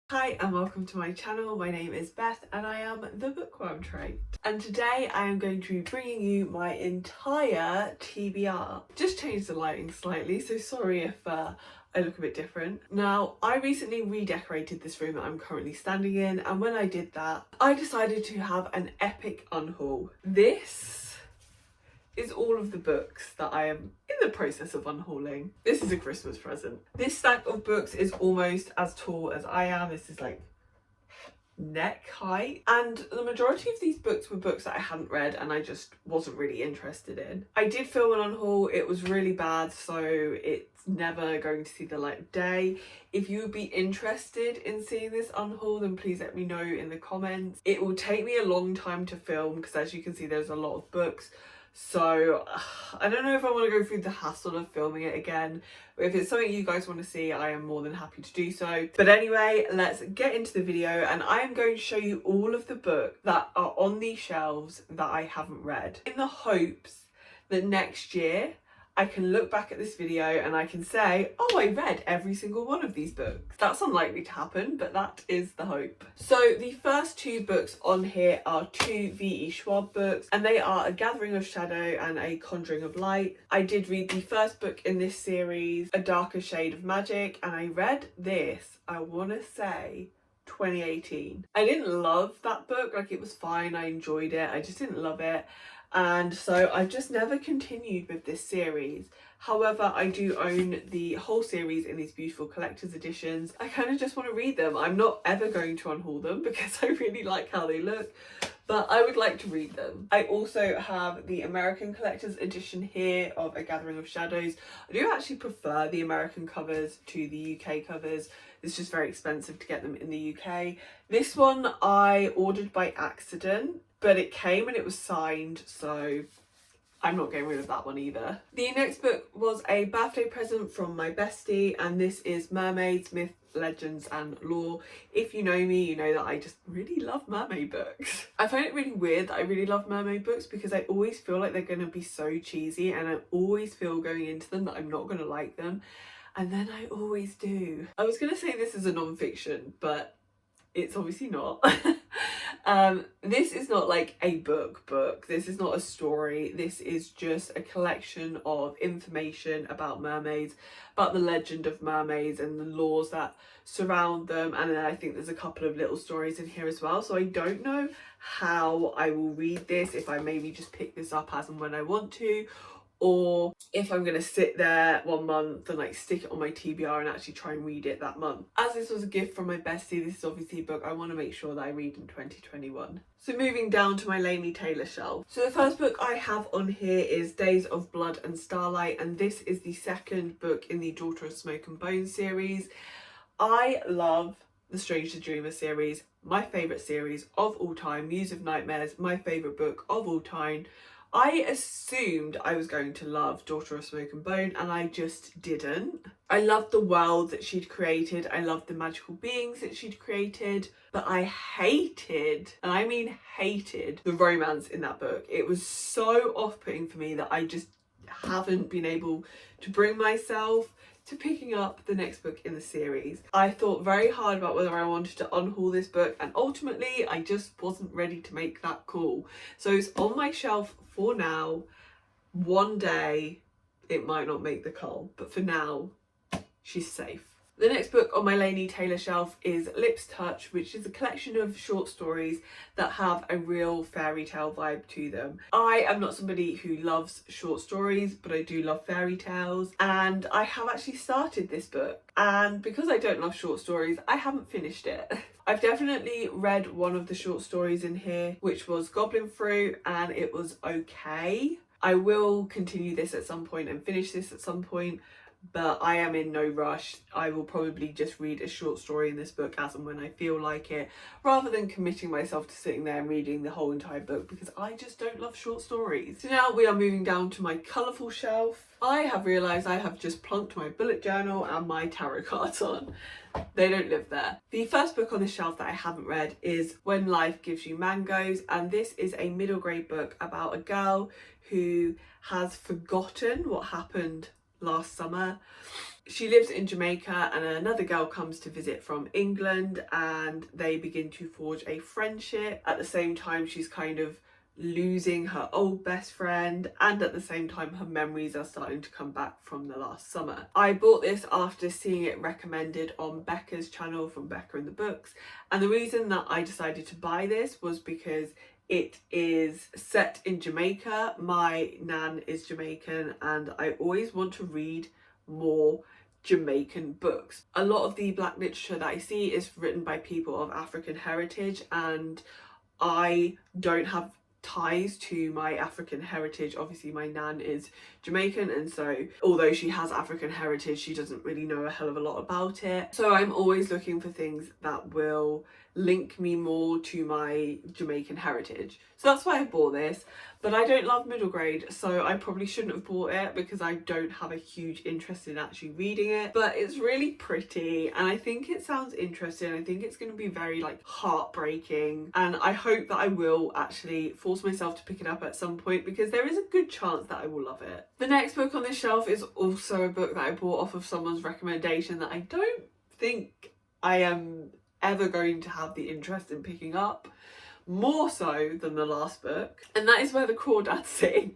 Hi and welcome to my channel. My name is Beth and I am the Bookworm Trait. And today I am going to be bringing you my entire TBR. Just changed the lighting slightly, so sorry if I look a bit different. Now, I recently redecorated this room that I'm currently standing in, and when I did that, I decided to have an epic unhaul. This is all of the books that I am in the process of unhauling. This is a Christmas present. This stack of books is almost as tall as I am. This is like neck height, and the majority of these books were books that I hadn't read and I just wasn't really interested in. I did film an unhaul. It was really bad, so it's never going to see the light of day. If you would be interested in seeing this unhaul, then please let me know in the comments. It will take me a long time to film because, as you can see, there's a lot of books. So I don't know if I want to go through the hassle of filming it again. But if it's something you guys want to see, I am more than happy to do so. But anyway, let's get into the video, and I am going to show you all of the books that are on these shelves that I haven't read, in the hopes that next year I can look back at this video and I can say, oh, I read every single one of these books. That's unlikely to happen, but that is the hope. So the first two books on here are two V.E. Schwab books, and they are A Gathering of Shadow and A Conjuring of Light. I did read the first book in this series, A Darker Shade of Magic, and I read this, I want to say, 2018. I didn't love that book, like it was fine, I enjoyed it, I just didn't love it. And so I've just never continued with this series. However, I do own the whole series in these beautiful collector's editions. I kind of just want to read them. I'm not ever going to unhaul them because I really like how they look, but I would like to read them. I also have the American collector's edition here of A Gathering of Shadows. I do actually prefer the American covers to the UK covers. It's just very expensive to get them in the UK. This one I ordered by accident, but it came and it was signed, so I'm not getting rid of that one either. The next book was a birthday present from my bestie, and this is Mermaids, Myth, Legends and Lore. If you know me, you know that I just really love mermaid books. I find it really weird that I really love mermaid books because I always feel like they're going to be so cheesy, and I always feel going into them that I'm not going to like them, and then I always do. I was going to say this is a non-fiction, but it's obviously not. This is not like a book. This is not a story. This is just a collection of information about mermaids, about the legend of mermaids and the laws that surround them. And then I think there's a couple of little stories in here as well. So I don't know how I will read this, if I maybe just pick this up as and when I want to, or if I'm going to sit there 1 month and like stick it on my TBR and actually try and read it that month. As this was a gift from my bestie, this is obviously a book I want to make sure that I read in 2021. So moving down to my Laini Taylor shelf. So the first book I have on here is Days of Blood and Starlight, and this is the second book in the Daughter of Smoke and Bone series. I love the Strange to Dreamer series, my favourite series of all time. Muse of Nightmares, my favourite book of all time. I assumed I was going to love Daughter of Smoke and Bone, and I just didn't. I loved the world that she'd created, I loved the magical beings that she'd created, but I hated, and I mean hated, the romance in that book. It was so off-putting for me that I just haven't been able to bring myself to picking up the next book in the series. I thought very hard about whether I wanted to unhaul this book, and ultimately I just wasn't ready to make that call. So it's on my shelf for now. One day it might not make the call, but for now she's safe. The next book on my Laini Taylor shelf is Lips Touch, which is a collection of short stories that have a real fairy tale vibe to them. I am not somebody who loves short stories, but I do love fairy tales, and I have actually started this book, and because I don't love short stories, I haven't finished it. I've definitely read one of the short stories in here, which was Goblin Fruit, and it was okay. I will continue this at some point and finish this at some point, but I am in no rush. I will probably just read a short story in this book as and when I feel like it, rather than committing myself to sitting there and reading the whole entire book, because I just don't love short stories. So now we are moving down to my colourful shelf. I have realised I have just plunked my bullet journal and my tarot cards on. They don't live there. The first book on the shelf that I haven't read is When Life Gives You Mangoes, and this is a middle grade book about a girl who has forgotten what happened last summer. she lives in Jamaica and another girl comes to visit from England, and they begin to forge a friendship. At the same time, she's kind of losing her old best friend, and at the same time her memories are starting to come back from the last summer. I bought this after seeing it recommended on Becca's channel from Becca and the Books, and the reason that I decided to buy this was because it is set in Jamaica. My nan is Jamaican and I always want to read more Jamaican books. A lot of the black literature that I see is written by people of African heritage, and I don't have ties to my African heritage. Obviously my nan is Jamaican, and so although she has African heritage, she doesn't really know a hell of a lot about it. So I'm always looking for things that will link me more to my Jamaican heritage. So that's why I bought this. But I don't love middle grade, so I probably shouldn't have bought it because I don't have a huge interest in actually reading it. But it's really pretty and I think it sounds interesting. I think it's going to be very like heartbreaking, and I hope that I will actually force myself to pick it up at some point because there is a good chance that I will love it. The next book on this shelf is also a book that I bought off of someone's recommendation that I don't think I am ever going to have the interest in picking up, more so than the last book, and that is Where the Crawdads Sing.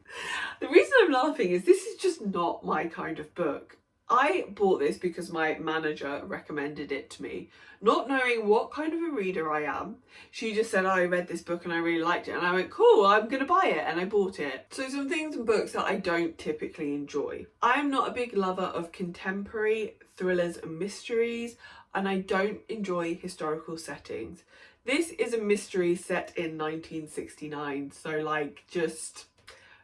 The reason I'm laughing is this is just not my kind of book. I bought this because my manager recommended it to me, not knowing what kind of a reader I am. She just said, oh, I read this book and I really liked it, and I went, cool, I'm gonna buy it, and I bought it. So some things in books that I don't typically enjoy. I am not a big lover of contemporary thrillers and mysteries, and I don't enjoy historical settings. This is a mystery set in 1969, so like just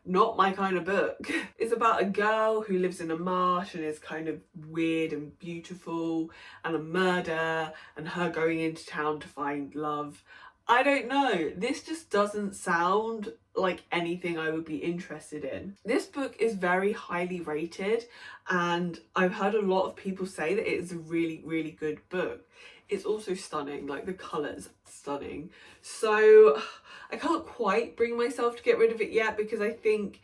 not my kind of book. It's about a girl who lives in a marsh and is kind of weird and beautiful, and a murder and her going into town to find love. I don't know, this just doesn't sound like anything I would be interested in. This book is very highly rated and I've heard a lot of people say that it is a really, really good book. It's also stunning, like the colours stunning. So I can't quite bring myself to get rid of it yet because I think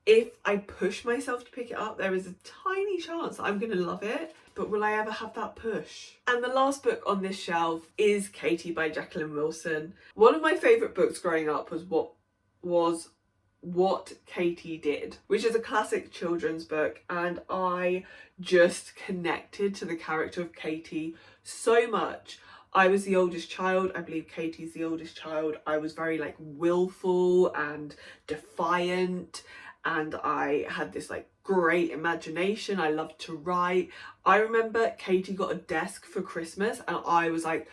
if I push myself to pick it up, there is a tiny chance that I'm going to love it. But will I ever have that push? And the last book on this shelf is Katie by Jacqueline Wilson. One of my favourite books growing up was What Katie Did, which is a classic children's book, and I just connected to the character of Katie so much. I was the oldest child. I believe Katie's the oldest child. I was very like willful and defiant, and I had this like great imagination. I loved to write. I remember Katie got a desk for Christmas and I was like,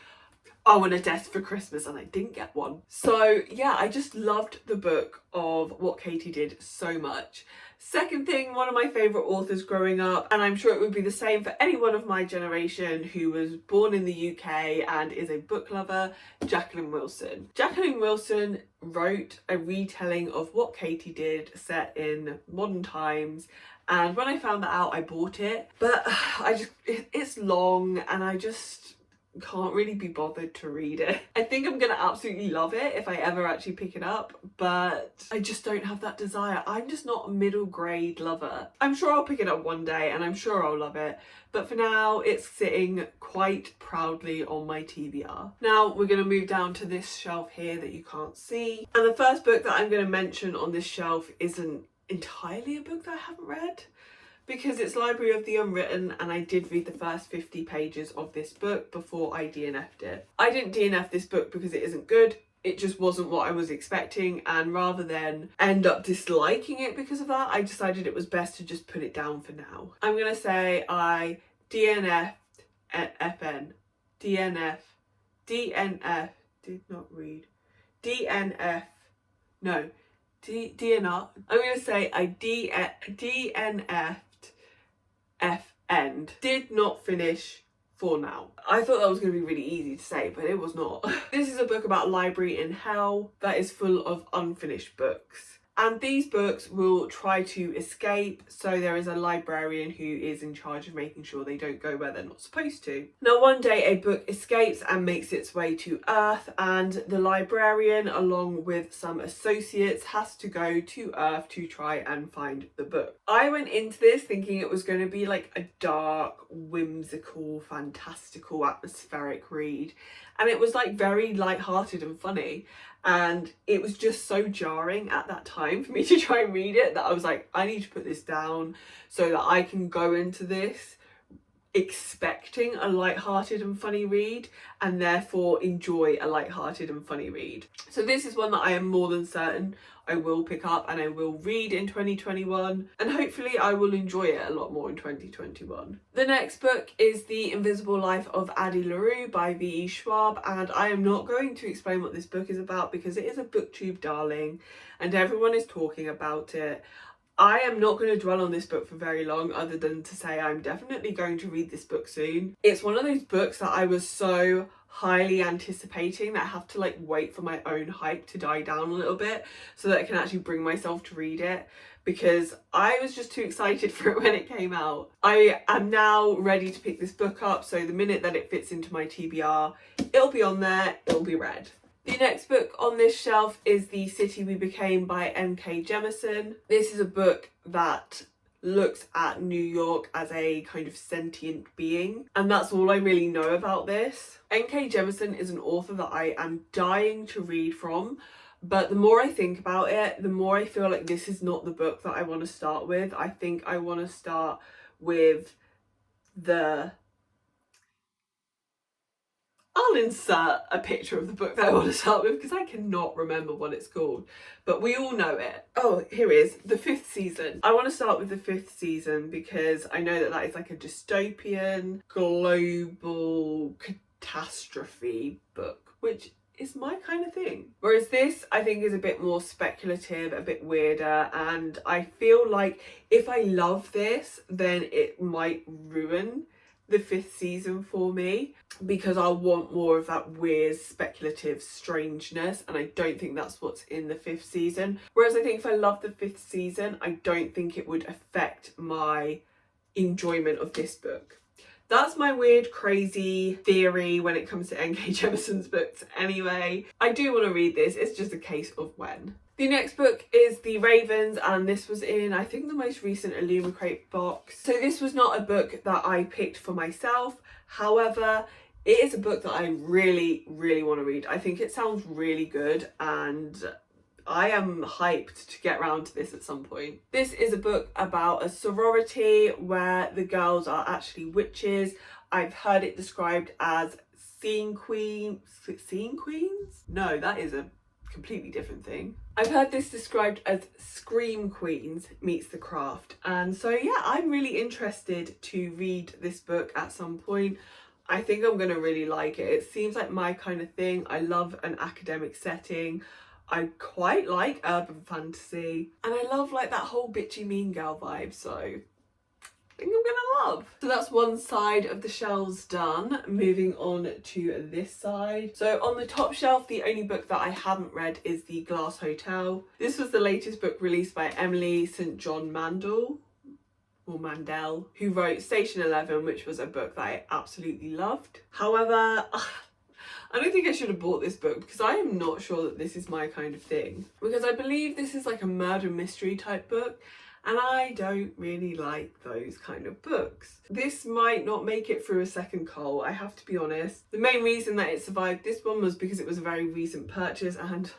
I want a desk for Christmas, and I didn't get one. So yeah, I just loved the book of What Katie Did so much. Second thing, one of my favourite authors growing up, and I'm sure it would be the same for anyone of my generation who was born in the UK and is a book lover, Jacqueline Wilson. Jacqueline Wilson wrote a retelling of What Katie Did set in modern times, and when I found that out I bought it, but it's long and I just can't really be bothered to read it. I think I'm gonna absolutely love it if I ever actually pick it up, but I just don't have that desire. I'm just not a middle grade lover. I'm sure I'll pick it up one day and I'm sure I'll love it, but for now it's sitting quite proudly on my TBR. Now we're gonna move down to this shelf here that you can't see, and the first book that I'm gonna mention on this shelf isn't entirely a book that I haven't read, because it's Library of the Unwritten, and I did read the first 50 pages of this book before I DNF'd it. I didn't DNF this book because it isn't good, it just wasn't what I was expecting, and rather than end up disliking it because of that, I decided it was best to just put it down for now. I'm gonna say I DNF, did not read, DNF, no, DNR. I'm gonna say I DNF'd end. Did not finish for now. I thought that was going to be really easy to say, but it was not. This is a book about a library in hell that is full of unfinished books. And these books will try to escape, so there is a librarian who is in charge of making sure they don't go where they're not supposed to. Now one day a book escapes and makes its way to Earth, and the librarian, along with some associates, has to go to Earth to try and find the book. I went into this thinking it was going to be like a dark, whimsical, fantastical, atmospheric read, and it was like very light-hearted and funny. And it was just so jarring at that time for me to try and read it that I was like, I need to put this down so that I can go into this expecting a light-hearted and funny read, and therefore enjoy a light-hearted and funny read. So this is one that I am more than certain I will pick up and I will read in 2021, and hopefully I will enjoy it a lot more in 2021. The next book is The Invisible Life of Addie LaRue by V.E. Schwab, and I am not going to explain what this book is about because it is a booktube darling and everyone is talking about it. I am not going to dwell on this book for very long, other than to say I'm definitely going to read this book soon. It's one of those books that I was so highly anticipating that I have to like wait for my own hype to die down a little bit so that I can actually bring myself to read it, because I was just too excited for it when it came out. I am now ready to pick this book up, so the minute that it fits into my TBR, it'll be on there, it'll be read. The next book on this shelf is The City We Became by N.K. Jemisin. This is a book that looks at New York as a kind of sentient being, and that's all I really know about this. N.K. Jemisin is an author that I am dying to read from, but the more I think about it, the more I feel like this is not the book that I want to start with. I think I want to start with I'll insert a picture of the book that I want to start with because I cannot remember what it's called, but we all know it. Oh, here it is, The Fifth Season. I want to start with The Fifth Season because I know that that is like a dystopian, global catastrophe book, which is my kind of thing. Whereas this, I think, is a bit more speculative, a bit weirder, and I feel like if I love this, then it might ruin the fifth season for me, because I'll want more of that weird speculative strangeness, and I don't think that's what's in the fifth season. Whereas I think if I love the fifth season, I don't think it would affect my enjoyment of this book. That's my weird, crazy theory when it comes to N.K. Jemisin's books anyway. I do want to read this, it's just a case of when. The next book is The Ravens, and this was in, I think, the most recent Illumicrate box. So this was not a book that I picked for myself. However, it is a book that I really, really want to read. I think it sounds really good, and I am hyped to get around to this at some point. This is a book about a sorority where the girls are actually witches. I've heard it described as scene queens? No, that is a completely different thing. I've heard this described as Scream Queens meets The Craft, and so yeah, I'm really interested to read this book at some point. I think I'm gonna really like it. It seems like my kind of thing. I love an academic setting. I quite like urban fantasy, and I love like that whole bitchy mean girl vibe, so I think I'm gonna love. So that's one side of the shelves done. Moving on to this side. So on the top shelf, the only book that I haven't read is The Glass Hotel. This was the latest book released by Emily St. John Mandel, who wrote Station 11, which was a book that I absolutely loved. However, I don't think I should have bought this book because I am not sure that this is my kind of thing. Because I believe this is like a murder mystery type book, and I don't really like those kind of books. This might not make it through a second cull, I have to be honest. The main reason that it survived this one was because it was a very recent purchase, and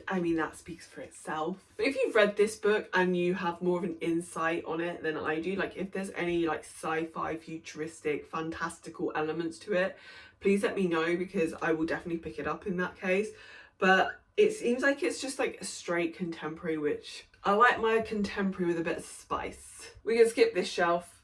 I mean, that speaks for itself. But if you've read this book and you have more of an insight on it than I do, like if there's any like sci-fi, futuristic, fantastical elements to it, please let me know, because I will definitely pick it up in that case. But it seems like it's just like a straight contemporary, which I like my contemporary with a bit of spice. We can skip this shelf.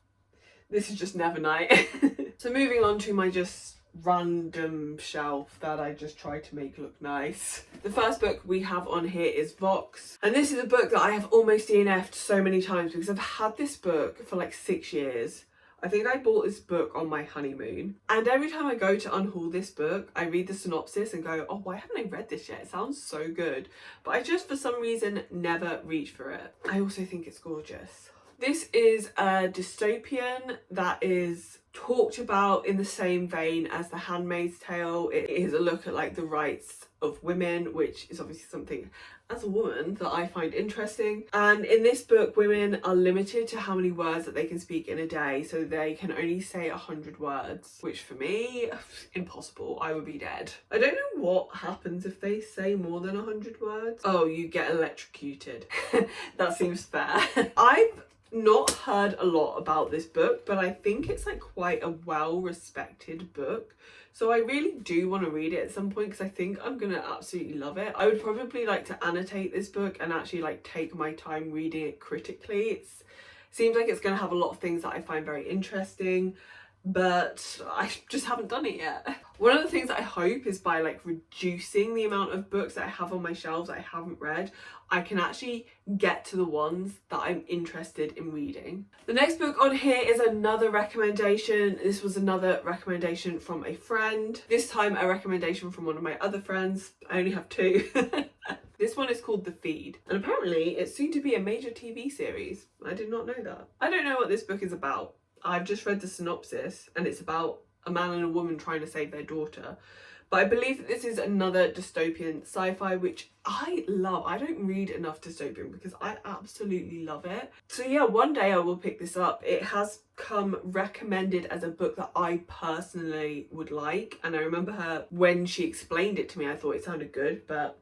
This is just Nevernight. So moving on to my just random shelf that I just try to make look nice. The first book we have on here is Vox, and this is a book that I have almost DNF'd so many times because I've had this book for like 6 years. I think I bought this book on my honeymoon, and every time I go to unhaul this book, I read the synopsis and go, oh, why haven't I read this yet? It sounds so good. But I just, for some reason, never reach for it. I also think it's gorgeous. This is a dystopian that is talked about in the same vein as The Handmaid's Tale. It is a look at like the rights of women, which is obviously something as a woman that I find interesting. And in this book, women are limited to how many words that they can speak in a day, so they can only say 100 words, which for me, impossible. I would be dead. I don't know what happens if they say more than 100 words. Oh, you get electrocuted. That seems fair. I've not heard a lot about this book, but I think it's like quite a well-respected book. So I really do want to read it at some point because I think I'm going to absolutely love it. I would probably like to annotate this book and actually like take my time reading it critically. It seems like it's going to have a lot of things that I find very interesting, but I just haven't done it yet. One of the things that I hope is by like reducing the amount of books that I have on my shelves that I haven't read, I can actually get to the ones that I'm interested in reading. The next book on here is another recommendation. This was another recommendation from a friend. This time a recommendation from one of my other friends. I only have two. This one is called The Feed, and apparently it's soon to be a major TV series. I did not know that. I don't know what this book is about. I've just read the synopsis and it's about a man and a woman trying to save their daughter. But I believe that this is another dystopian sci-fi, which I love. I don't read enough dystopian because I absolutely love it. So yeah, one day I will pick this up. It has come recommended as a book that I personally would like. And I remember her, when she explained it to me, I thought it sounded good, but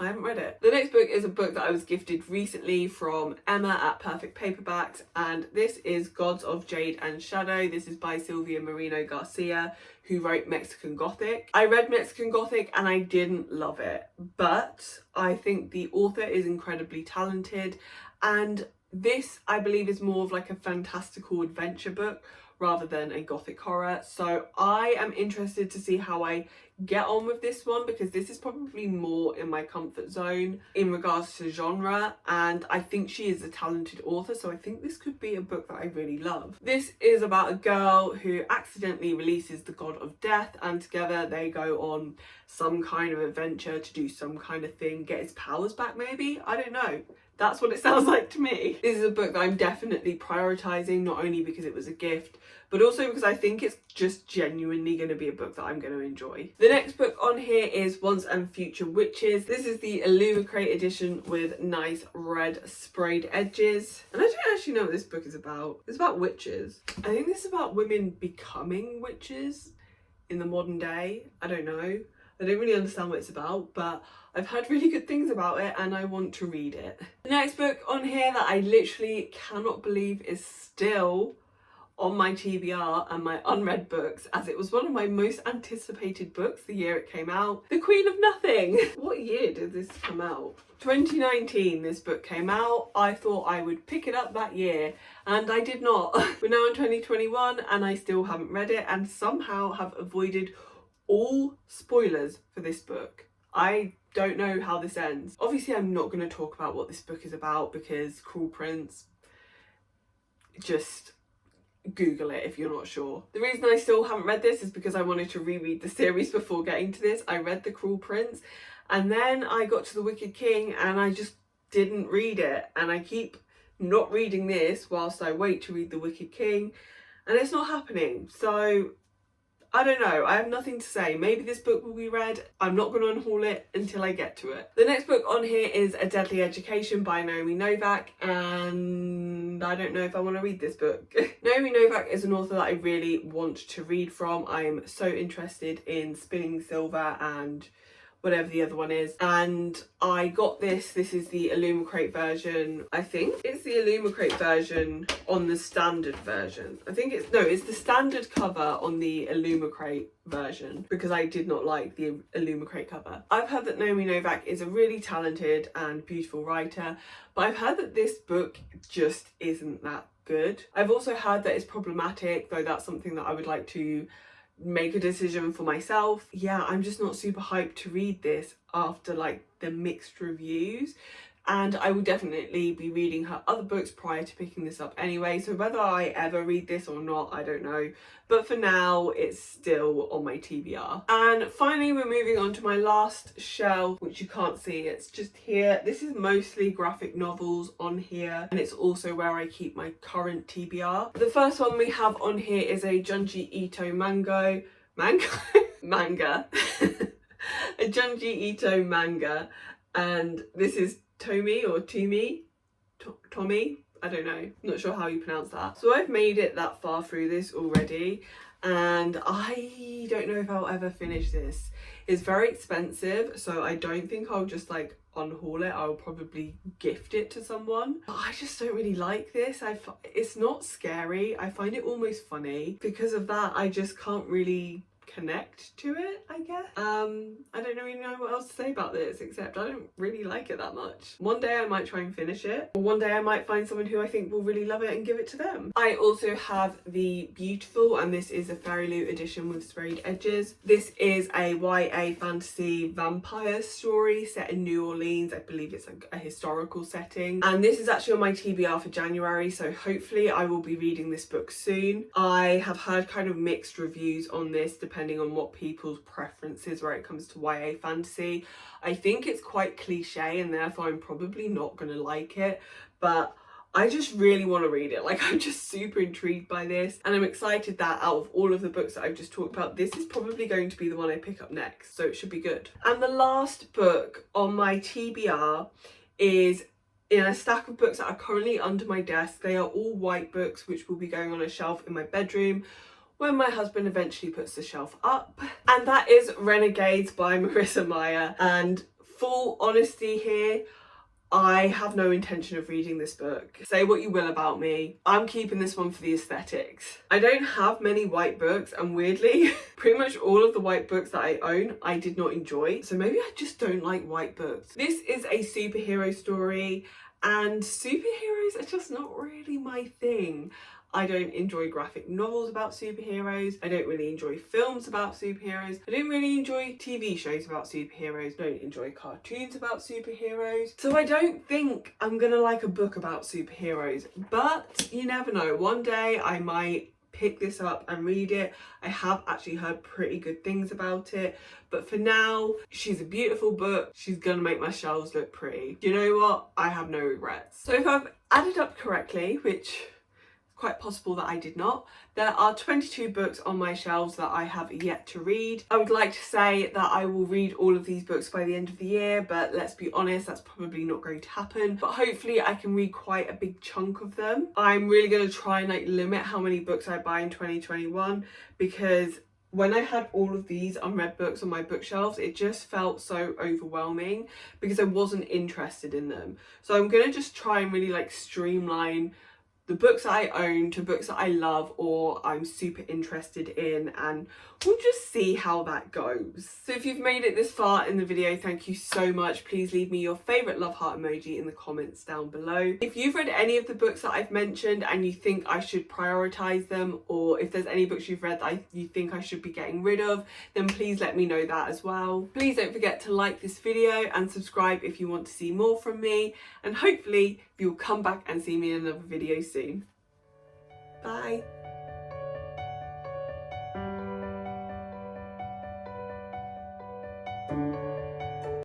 I haven't read it. The next book is a book that I was gifted recently from Emma at Perfect Paperbacks, and this is Gods of Jade and Shadow. This is by Silvia Moreno Garcia, who wrote Mexican Gothic. I read Mexican Gothic and I didn't love it, but I think the author is incredibly talented, and this, I believe, is more of like a fantastical adventure book rather than a gothic horror. So I am interested to see how I get on with this one, because this is probably more in my comfort zone in regards to genre, and I think she is a talented author, so I think this could be a book that I really love. This is about a girl who accidentally releases the god of death, and together they go on some kind of adventure to do some kind of thing, get his powers back maybe? I don't know. That's what it sounds like to me. This is a book that I'm definitely prioritising, not only because it was a gift, but also because I think it's just genuinely going to be a book that I'm going to enjoy. The next book on here is Once and Future Witches. This is the Illumicrate edition with nice red sprayed edges. And I don't actually know what this book is about. It's about witches. I think this is about women becoming witches in the modern day. I don't know. I don't really understand what it's about, but I've heard really good things about it and I want to read it. The next book on here that I literally cannot believe is still on my TBR and my unread books, as it was one of my most anticipated books the year it came out. The Queen of Nothing. What year did this come out? 2019 this book came out. I thought I would pick it up that year and I did not. We're now in 2021 and I still haven't read it, and somehow have avoided all spoilers for this book. I don't know how this ends. Obviously I'm not going to talk about what this book is about because Cruel Prince, just Google it if you're not sure. The reason I still haven't read this is because I wanted to reread the series before getting to this. I read The Cruel Prince and then I got to The Wicked King and I just didn't read it, and I keep not reading this whilst I wait to read The Wicked King, and it's not happening. So I don't know, I have nothing to say. Maybe this book will be read. I'm not going to unhaul it until I get to it. The next book on here is A Deadly Education by Naomi Novak, and I don't know if I want to read this book. Naomi Novak is an author that I really want to read from. I'm so interested in Spinning Silver and whatever the other one is, and I got this. This is the Illumicrate version. I think it's the Illumicrate version on the standard version. I think it's the standard cover on the Illumicrate version, because I did not like the Illumicrate cover. I've heard that Naomi Novak is a really talented and beautiful writer, but I've heard that this book just isn't that good. I've also heard that it's problematic, though that's something that I would like to make a decision for myself. Yeah, I'm just not super hyped to read this after like the mixed reviews, and I will definitely be reading her other books prior to picking this up anyway, so whether I ever read this or not, I don't know, but for now it's still on my TBR. And finally, we're moving on to my last shelf, which you can't see, it's just here. This is mostly graphic novels on here, and it's also where I keep my current TBR. The first one we have on here is a Junji Ito manga a Junji Ito manga, and this is Tommy, I don't know, not sure how you pronounce that. So I've made it that far through this already, and I don't know if I'll ever finish this. It's very expensive, so I don't think I'll just like unhaul it. I'll probably gift it to someone. But I just don't really like this. It's not scary, I find it almost funny. Because of that, I just can't really connect to it, I guess. I don't really know what else to say about this, except I don't really like it that much. One day I might try and finish it, or one day I might find someone who I think will really love it and give it to them. I also have the Beautiful, and this is a Fairy Loot edition with sprayed edges. This is a YA fantasy vampire story set in New Orleans. I believe it's a historical setting, and this is actually on my TBR for January, so hopefully I will be reading this book soon. I have heard kind of mixed reviews on this depending on what people's preferences where it comes to YA fantasy. I think it's quite cliche and therefore I'm probably not going to like it, but I just really want to read it. Like, I'm just super intrigued by this, and I'm excited that out of all of the books that I've just talked about, this is probably going to be the one I pick up next, so it should be good. And the last book on my TBR is in a stack of books that are currently under my desk. They are all white books which will be going on a shelf in my bedroom when my husband eventually puts the shelf up, and that is Renegades by Marissa Meyer. And full honesty here, I have no intention of reading this book. Say what you will about me, I'm keeping this one for the aesthetics. I don't have many white books, and weirdly, pretty much all of the white books that I own, I did not enjoy. So maybe I just don't like white books. This is a superhero story, and superheroes are just not really my thing. I don't enjoy graphic novels about superheroes. I don't really enjoy films about superheroes. I don't really enjoy TV shows about superheroes. I don't enjoy cartoons about superheroes. So I don't think I'm gonna like a book about superheroes, but you never know. One day I might pick this up and read it. I have actually heard pretty good things about it, but for now, she's a beautiful book. She's gonna make my shelves look pretty. You know what? I have no regrets. So if I've added up correctly, which quite possible that I did not, there are 22 books on my shelves that I have yet to read. I would like to say that I will read all of these books by the end of the year, but let's be honest, that's probably not going to happen. But hopefully I can read quite a big chunk of them. I'm really going to try and like limit how many books I buy in 2021, because when I had all of these unread books on my bookshelves, it just felt so overwhelming because I wasn't interested in them. So I'm going to just try and really like streamline the books that I own to books that I love or I'm super interested in, and we'll just see how that goes. So if you've made it this far in the video, thank you so much. Please leave me your favourite love heart emoji in the comments down below. If you've read any of the books that I've mentioned and you think I should prioritise them, or if there's any books you've read that you think I should be getting rid of, then please let me know that as well. Please don't forget to like this video and subscribe if you want to see more from me, and hopefully you'll come back and see me in another video soon. Bye.